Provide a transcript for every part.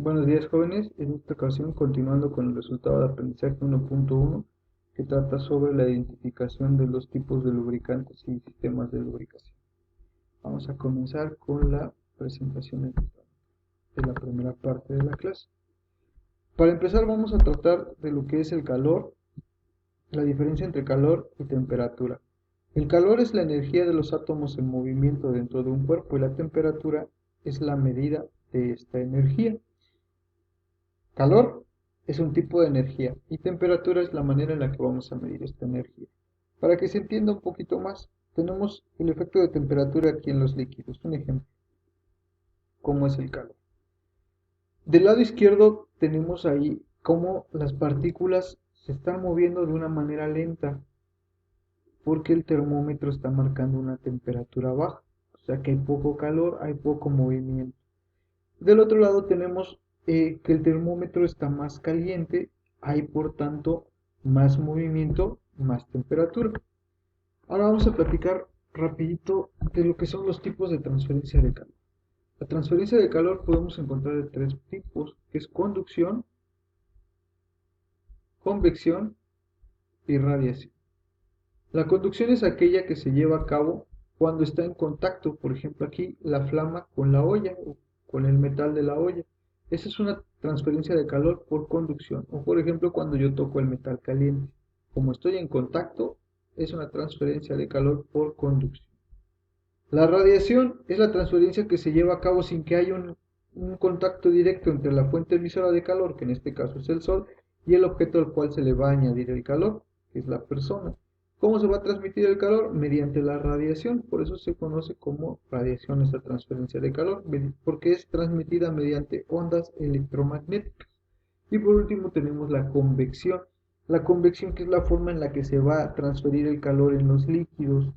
Buenos días, jóvenes. En esta ocasión, continuando con el resultado de aprendizaje 1.1, que trata sobre la identificación de los tipos de lubricantes y sistemas de lubricación. Vamos a comenzar con la presentación de la primera parte de la clase. Para empezar, vamos a tratar de lo que es el calor, la diferencia entre calor y temperatura. El calor es la energía de los átomos en movimiento dentro de un cuerpo y la temperatura es la medida de esta energía. Calor es un tipo de energía y temperatura es la manera en la que vamos a medir esta energía. Para que se entienda un poquito más, tenemos el efecto de temperatura aquí en los líquidos. Un ejemplo, cómo es el calor. Del lado izquierdo tenemos ahí cómo las partículas se están moviendo de una manera lenta porque el termómetro está marcando una temperatura baja. O sea que hay poco calor, hay poco movimiento. Del otro lado tenemos que el termómetro está más caliente, hay por tanto más movimiento, más temperatura. Ahora vamos a platicar rapidito de lo que son los tipos de transferencia de calor. La transferencia de calor podemos encontrar de tres tipos, que es conducción, convección y radiación. La conducción es aquella que se lleva a cabo cuando está en contacto, por ejemplo aquí, la flama con la olla o con el metal de la olla. Esa es una transferencia de calor por conducción. O por ejemplo cuando yo toco el metal caliente. Como estoy en contacto, es una transferencia de calor por conducción. La radiación es la transferencia que se lleva a cabo sin que haya un contacto directo entre la fuente emisora de calor, que en este caso es el sol, y el objeto al cual se le va a añadir el calor, que es la persona. ¿Cómo se va a transmitir el calor? Mediante la radiación, por eso se conoce como radiación esta transferencia de calor, porque es transmitida mediante ondas electromagnéticas. Y por último tenemos la convección. La convección, que es la forma en la que se va a transferir el calor en los líquidos,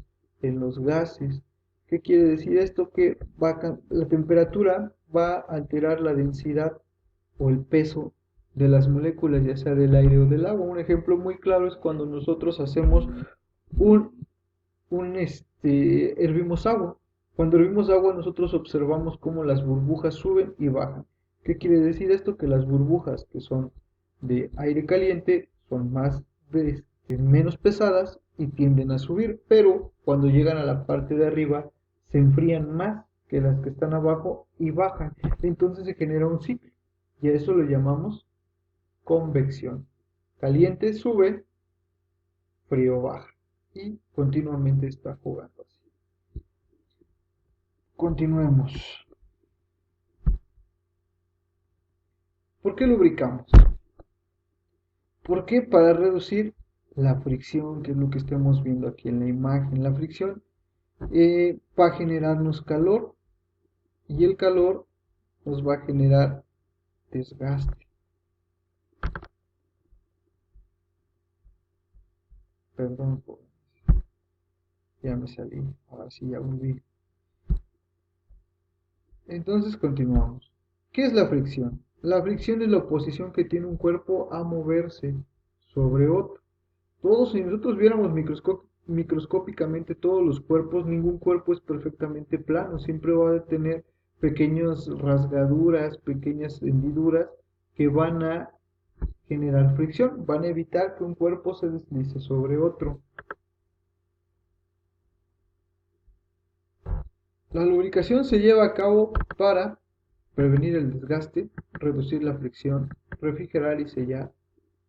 en los gases. ¿Qué quiere decir esto? Que la temperatura va a alterar la densidad o el peso de las moléculas, ya sea del aire o del agua. Un ejemplo muy claro es cuando nosotros hacemos un, hervimos agua. Cuando hervimos agua nosotros observamos cómo las burbujas suben y bajan. ¿Qué quiere decir esto? Que las burbujas que son de aire caliente son menos pesadas y tienden a subir, pero cuando llegan a la parte de arriba se enfrían más que las que están abajo y bajan. Entonces se genera un ciclo y a eso lo llamamos convección. Caliente sube, frío baja y continuamente está jugando así. Continuemos. ¿Por qué lubricamos? ¿Por qué? Para reducir la fricción, que es lo que estamos viendo aquí en la imagen. La fricción va a generarnos calor y el calor nos va a generar desgaste. Perdón, ya me salí, ahora sí ya volví. Entonces continuamos. ¿Qué es la fricción? La fricción es la oposición que tiene un cuerpo a moverse sobre otro. Todos, si nosotros viéramos microscópicamente todos los cuerpos, ningún cuerpo es perfectamente plano, siempre va a tener pequeñas rasgaduras, pequeñas hendiduras que van a generar fricción, van a evitar que un cuerpo se deslice sobre otro. La lubricación se lleva a cabo para prevenir el desgaste, reducir la fricción, refrigerar y sellar,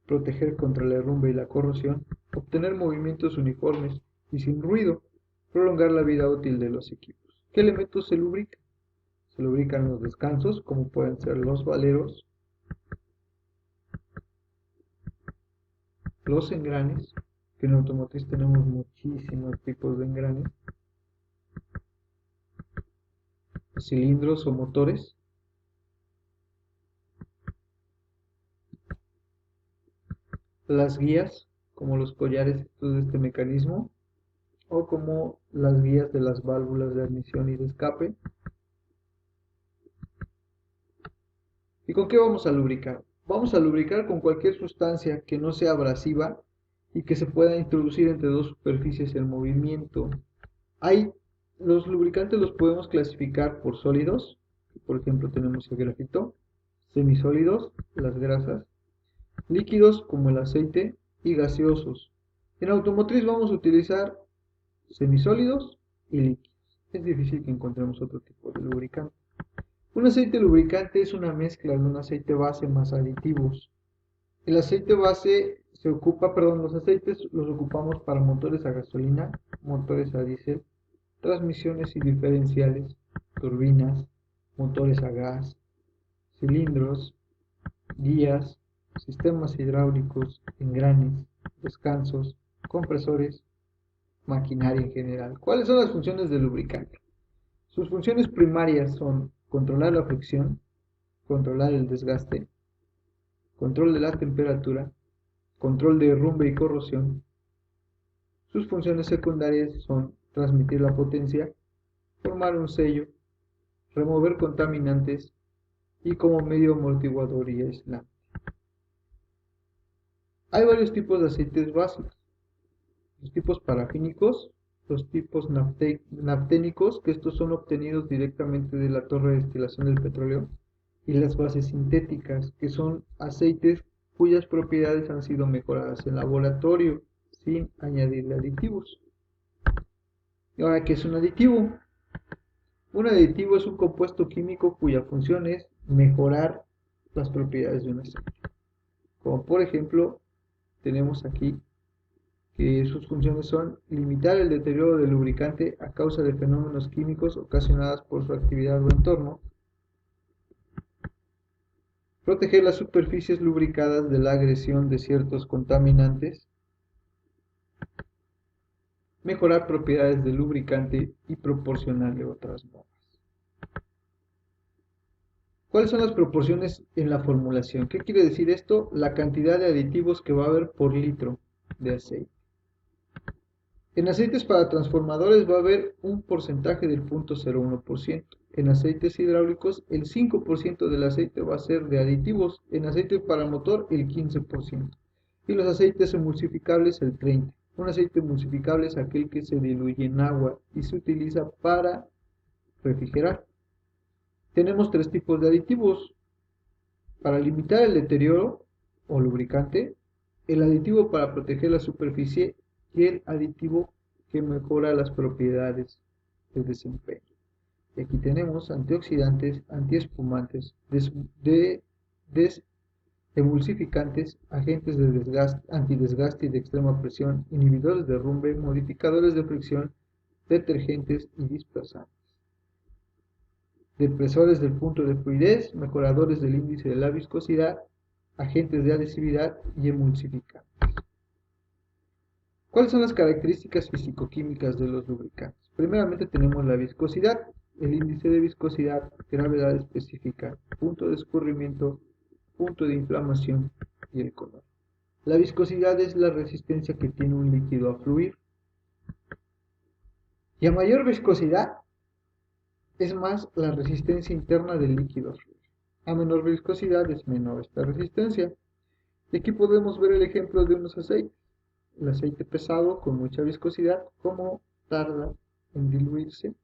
proteger contra la herrumbre y la corrosión, obtener movimientos uniformes y sin ruido, prolongar la vida útil de los equipos. ¿Qué elementos se lubrican? Se lubrican los descansos, como pueden ser los valeros, los engranes, que en automotriz tenemos muchísimos tipos de engranes, cilindros o motores, las guías, como los collares de este mecanismo, o como las guías de las válvulas de admisión y de escape. ¿Y con qué vamos a lubricar? Vamos a lubricar con cualquier sustancia que no sea abrasiva y que se pueda introducir entre dos superficies en movimiento. Los lubricantes los podemos clasificar por sólidos, por ejemplo tenemos el grafito, semisólidos, las grasas, líquidos como el aceite y gaseosos. En automotriz vamos a utilizar semisólidos y líquidos. Es difícil que encontremos otro tipo de lubricante. Un aceite lubricante es una mezcla de un aceite base más aditivos. El aceite base los aceites los ocupamos para motores a gasolina, motores a diésel, transmisiones y diferenciales, turbinas, motores a gas, cilindros, guías, sistemas hidráulicos, engranes, descansos, compresores, maquinaria en general. ¿Cuáles son las funciones del lubricante? Sus funciones primarias son controlar la fricción, controlar el desgaste, control de la temperatura, control de derrumbe y corrosión. Sus funciones secundarias son transmitir la potencia, formar un sello, remover contaminantes y como medio amortiguador y aislante. Hay varios tipos de aceites básicos. Los tipos parafínicos, los tipos nafténicos, que estos son obtenidos directamente de la torre de destilación del petróleo, y las bases sintéticas, que son aceites cuyas propiedades han sido mejoradas en laboratorio sin añadirle aditivos. ¿Y ahora qué es un aditivo? Un aditivo es un compuesto químico cuya función es mejorar las propiedades de un aceite. Como por ejemplo, tenemos aquí que sus funciones son limitar el deterioro del lubricante a causa de fenómenos químicos ocasionados por su actividad o entorno, proteger las superficies lubricadas de la agresión de ciertos contaminantes, mejorar propiedades del lubricante y proporcionarle otras normas. ¿Cuáles son las proporciones en la formulación? ¿Qué quiere decir esto? La cantidad de aditivos que va a haber por litro de aceite. En aceites para transformadores va a haber un porcentaje del 0.01%. En aceites hidráulicos el 5% del aceite va a ser de aditivos. En aceite para motor el 15%. Y los aceites emulsificables el 30%. Un aceite emulsificable es aquel que se diluye en agua y se utiliza para refrigerar. Tenemos tres tipos de aditivos. Para limitar el deterioro o lubricante, el aditivo para proteger la superficie y el aditivo que mejora las propiedades de desempeño. Y aquí tenemos antioxidantes, antiespumantes, emulsificantes, agentes de desgaste, antidesgaste y de extrema presión, inhibidores de derrumbe, modificadores de fricción, detergentes y dispersantes. Depresores del punto de fluidez, mejoradores del índice de la viscosidad, agentes de adhesividad y emulsificantes. ¿Cuáles son las características físico-químicas de los lubricantes? Primeramente tenemos la viscosidad, el índice de viscosidad, gravedad específica, punto de escurrimiento, punto de inflamación y el color. La viscosidad es la resistencia que tiene un líquido a fluir. Y a mayor viscosidad es más la resistencia interna del líquido a fluir. A menor viscosidad es menor esta resistencia. Y aquí podemos ver el ejemplo de unos aceites. El aceite pesado con mucha viscosidad, cómo tarda en diluirse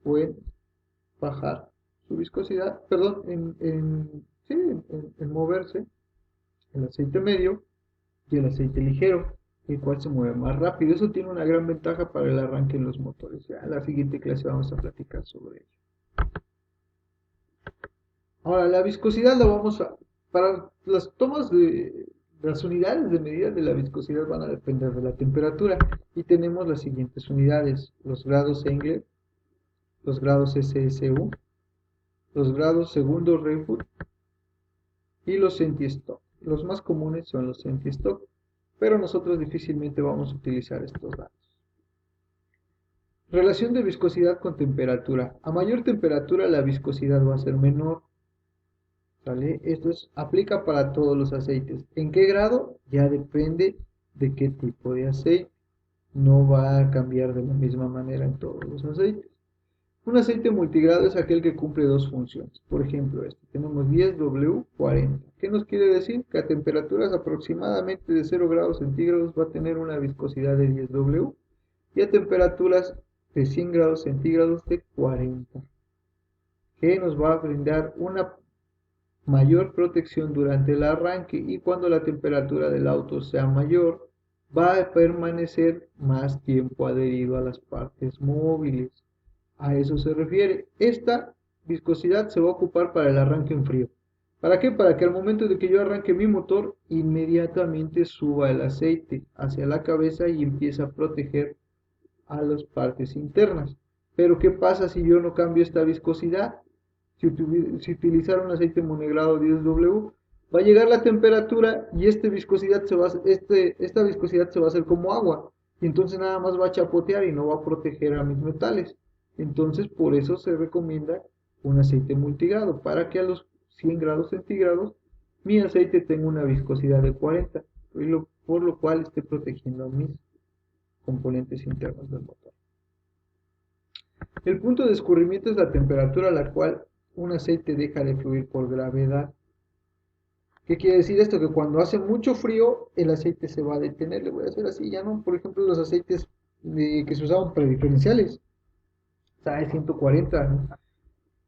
o en bajar su viscosidad, perdón, en moverse. El aceite medio y el aceite ligero, el cual se mueve más rápido. Eso tiene una gran ventaja para el arranque en los motores. Ya en la siguiente clase vamos a platicar sobre ello. Ahora, la viscosidad la vamos a... Para las tomas de... Las unidades de medida de la viscosidad van a depender de la temperatura y tenemos las siguientes unidades: los grados Engler, los grados SSU, los grados segundo Reifut y los centistock. Los más comunes son los centistock, pero nosotros difícilmente vamos a utilizar estos datos. Relación de viscosidad con temperatura. A mayor temperatura la viscosidad va a ser menor. ¿Vale? Esto aplica para todos los aceites. ¿En qué grado? Ya depende de qué tipo de aceite. No va a cambiar de la misma manera en todos los aceites. Un aceite multigrado es aquel que cumple dos funciones. Por ejemplo, tenemos 10W40. ¿Qué nos quiere decir? Que a temperaturas aproximadamente de 0 grados centígrados va a tener una viscosidad de 10W y a temperaturas de 100 grados centígrados de 40. Que nos va a brindar mayor protección durante el arranque y cuando la temperatura del auto sea mayor, va a permanecer más tiempo adherido a las partes móviles. A eso se refiere. Esta viscosidad se va a ocupar para el arranque en frío. ¿Para qué? Para que al momento de que yo arranque mi motor, inmediatamente suba el aceite hacia la cabeza y empiece a proteger a las partes internas. Pero ¿qué pasa si yo no cambio esta viscosidad? Si utilizara un aceite monohidrado 10W, va a llegar la temperatura y esta viscosidad se va a hacer como agua. Y entonces nada más va a chapotear y no va a proteger a mis metales. Entonces por eso se recomienda un aceite multigrado, para que a los 100 grados centígrados mi aceite tenga una viscosidad de 40, por lo cual esté protegiendo a mis componentes internos del motor. El punto de escurrimiento es la temperatura a la cual un aceite deja de fluir por gravedad. ¿Qué quiere decir esto? Que cuando hace mucho frío, el aceite se va a detener. Le voy a hacer así, ya no, por ejemplo, los aceites que se usaban para diferenciales, está de 140, ¿no?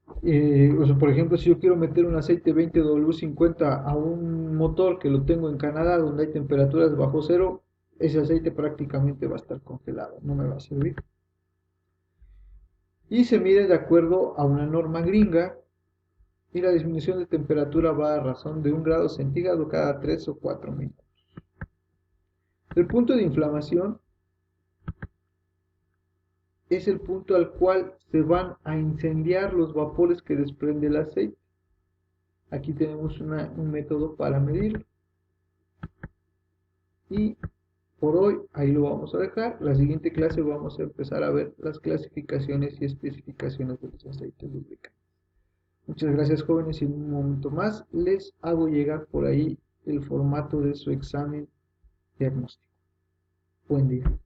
O sea, por ejemplo, si yo quiero meter un aceite 20W50 a un motor que lo tengo en Canadá, donde hay temperaturas bajo cero, ese aceite prácticamente va a estar congelado, no me va a servir. Y se mide de acuerdo a una norma gringa y la disminución de temperatura va a razón de 1 grado centígrado cada 3 o 4 minutos. El punto de inflamación es el punto al cual se van a incendiar los vapores que desprende el aceite. Aquí tenemos un método para medirlo. Y por hoy ahí lo vamos a dejar. La siguiente clase vamos a empezar a ver las clasificaciones y especificaciones de los aceites lubricantes. Muchas gracias, jóvenes, y en un momento más les hago llegar por ahí el formato de su examen diagnóstico. Buen día.